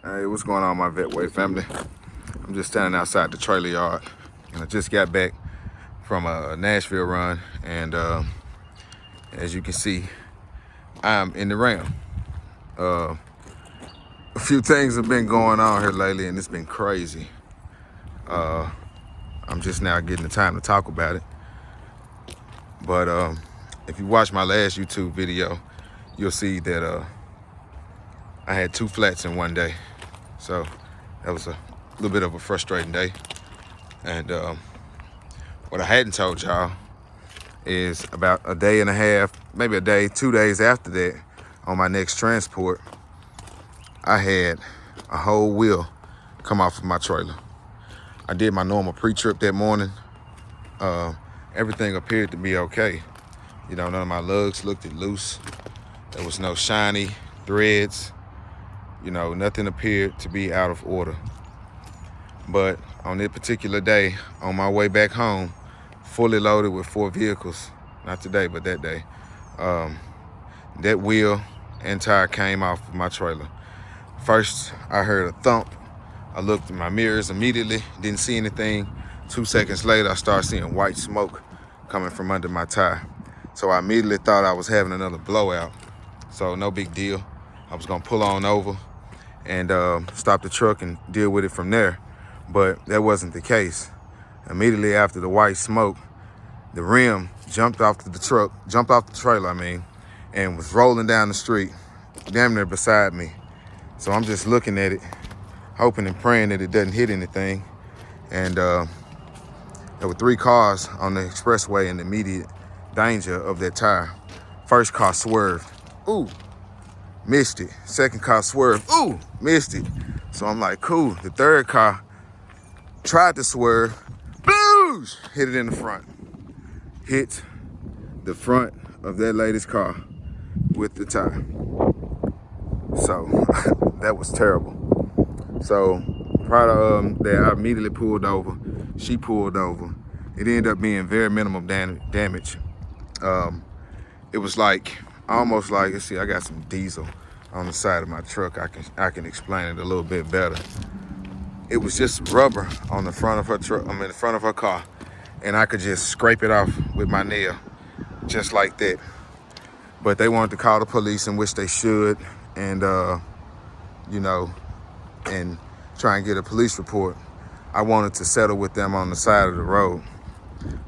Hey, what's going on, my Vetway family? I'm just standing outside the trailer yard, and I just got back from a Nashville run, and as you can see, I'm in the Ram. A few things have been going on here lately, and it's been crazy. I'm just now getting the time to talk about it. But if you watch my last YouTube video, you'll see that I had 2 flats in one day. So that was a little bit of a frustrating day. And what I hadn't told y'all is about a day and a half, maybe a day, 2 days after that, on my next transport, I had a whole wheel come off of my trailer. I did my normal pre-trip that morning. Everything appeared to be okay. You know, none of my lugs looked loose. There was no shiny threads. You know, nothing appeared to be out of order. But on that particular day, on my way back home, fully loaded with 4 vehicles, not today, but that day, that wheel and tire came off of my trailer. First, I heard a thump. I looked in my mirrors immediately, didn't see anything. 2 seconds later, I started seeing white smoke coming from under my tire. So I immediately thought I was having another blowout. So no big deal. I was gonna pull on over and stop the truck and deal with it from there. But that wasn't the case. Immediately after the white smoke, the rim jumped off the trailer, and was rolling down the street, damn near beside me. So I'm just looking at it, hoping and praying that it doesn't hit anything. And there were 3 cars on the expressway in immediate danger of that tire. First car swerved, ooh, missed it. Second car swerved, ooh, missed it. So I'm like, cool. The third car tried to swerve, blues, hit it in the front. Hit the front of that lady's car with the tire. So that was terrible. So prior to that, I immediately pulled over. She pulled over. It ended up being very minimum damage. It was like, almost like, let's see, I got some diesel on the side of my truck. I can explain it a little bit better. It was just rubber on the front of her truck, the front of her car. And I could just scrape it off with my nail, just like that. But they wanted to call the police, in which they should, and you know, and try and get a police report. I wanted to settle with them on the side of the road.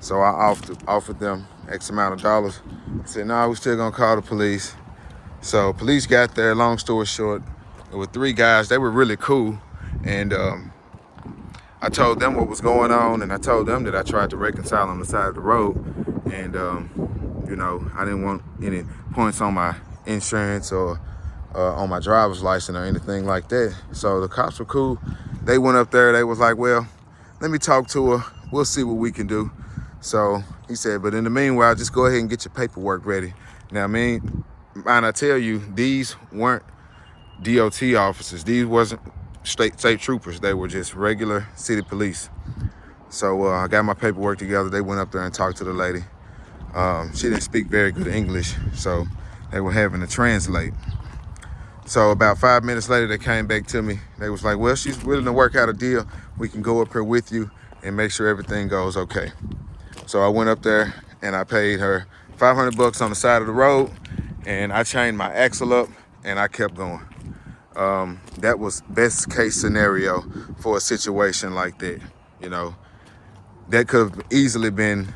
So I offered them X amount of dollars. Said, no, we're still gonna call the police. So police got there, long story short, there were 3 guys, they were really cool. And I told them what was going on, and I told them that I tried to reconcile on the side of the road. And you know, I didn't want any points on my insurance or on my driver's license or anything like that. So the cops were cool. They went up there, they was like, well, let me talk to her. We'll see what we can do. So he said, but in the meanwhile, just go ahead and get your paperwork ready. Now, mind I tell you, these weren't DOT officers. These wasn't state troopers. They were just regular city police. So I got my paperwork together. They went up there and talked to the lady. She didn't speak very good English, so they were having to translate. So about 5 minutes later, they came back to me. They was like, well, she's willing to work out a deal. We can go up here with you and make sure everything goes okay. So I went up there and I paid her $500 on the side of the road, and I chained my axle up and I kept going. That was best case scenario for a situation like that. You know, that could have easily been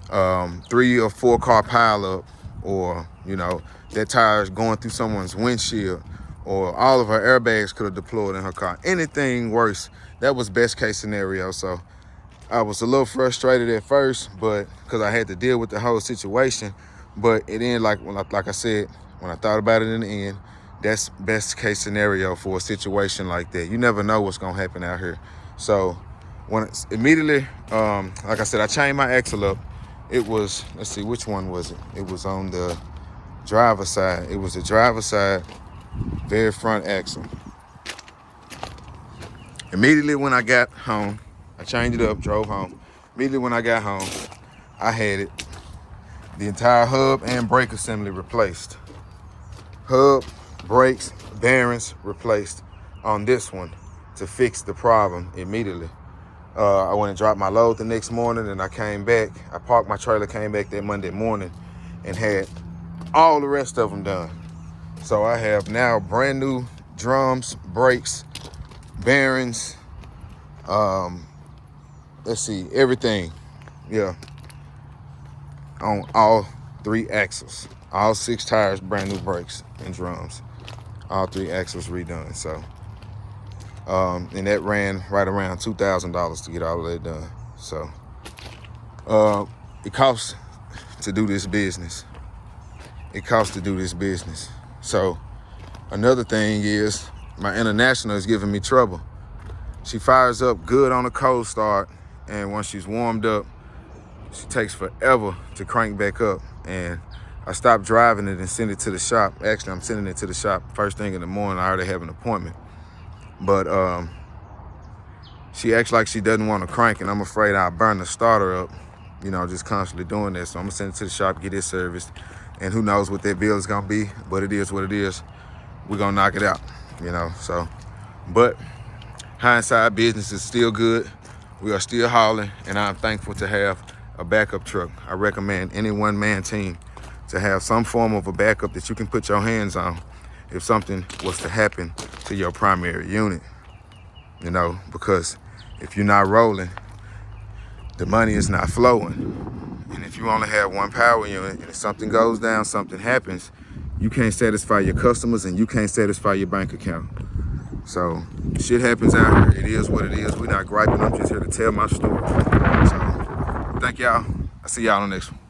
3 or 4 car pileup, or, you know, that tire's going through someone's windshield, or all of her airbags could have deployed in her car. Anything worse. That was best case scenario. So I was a little frustrated at first, but because I had to deal with the whole situation. But it ended like I said, when I thought about it in the end, that's best case scenario for a situation like that. You never know what's gonna happen out here. So when immediately, like I said, I chained my axle up. It was, let's see, which one was it? It was on the driver's side. It was the driver's side, very front axle. Immediately when I got home, I changed it up, drove home. Immediately when I got home, I had it, the entire hub and brake assembly replaced. Hub, brakes, bearings replaced. on this one to fix the problem immediately. I went and dropped my load the next morning, and I came back. I parked my trailer, came back that Monday morning, and had all the rest of them done. So I have now brand new drums, brakes, bearings, let's see, everything. Yeah, on all 3 axles. All 6 tires, brand new brakes and drums. All 3 axles redone. So, and that ran right around $2,000 to get all of that done. So, it costs to do this business. It costs to do this business. So, another thing is my international is giving me trouble. She fires up good on a cold start, and once she's warmed up, she takes forever to crank back up. And I stopped driving it and sent it to the shop. Actually, I'm sending it to the shop first thing in the morning. I already have an appointment. But she acts like she doesn't want to crank, and I'm afraid I'll burn the starter up, you know, just constantly doing this. So I'm gonna send it to the shop, get it serviced, and who knows what that bill is gonna be, but it is what it is. We're gonna knock it out, you know. So, but hindsight, business is still good. We are still hauling, and I'm thankful to have a backup truck. I recommend any one-man team to have some form of a backup that you can put your hands on if something was to happen to your primary unit, you know, because if you're not rolling, the money is not flowing. And if you only have one power unit and if something goes down, something happens, you can't satisfy your customers and you can't satisfy your bank account. So shit happens out here. It is what it is. We're not griping. I'm just here to tell my story. So thank y'all. I'll see y'all on the next one.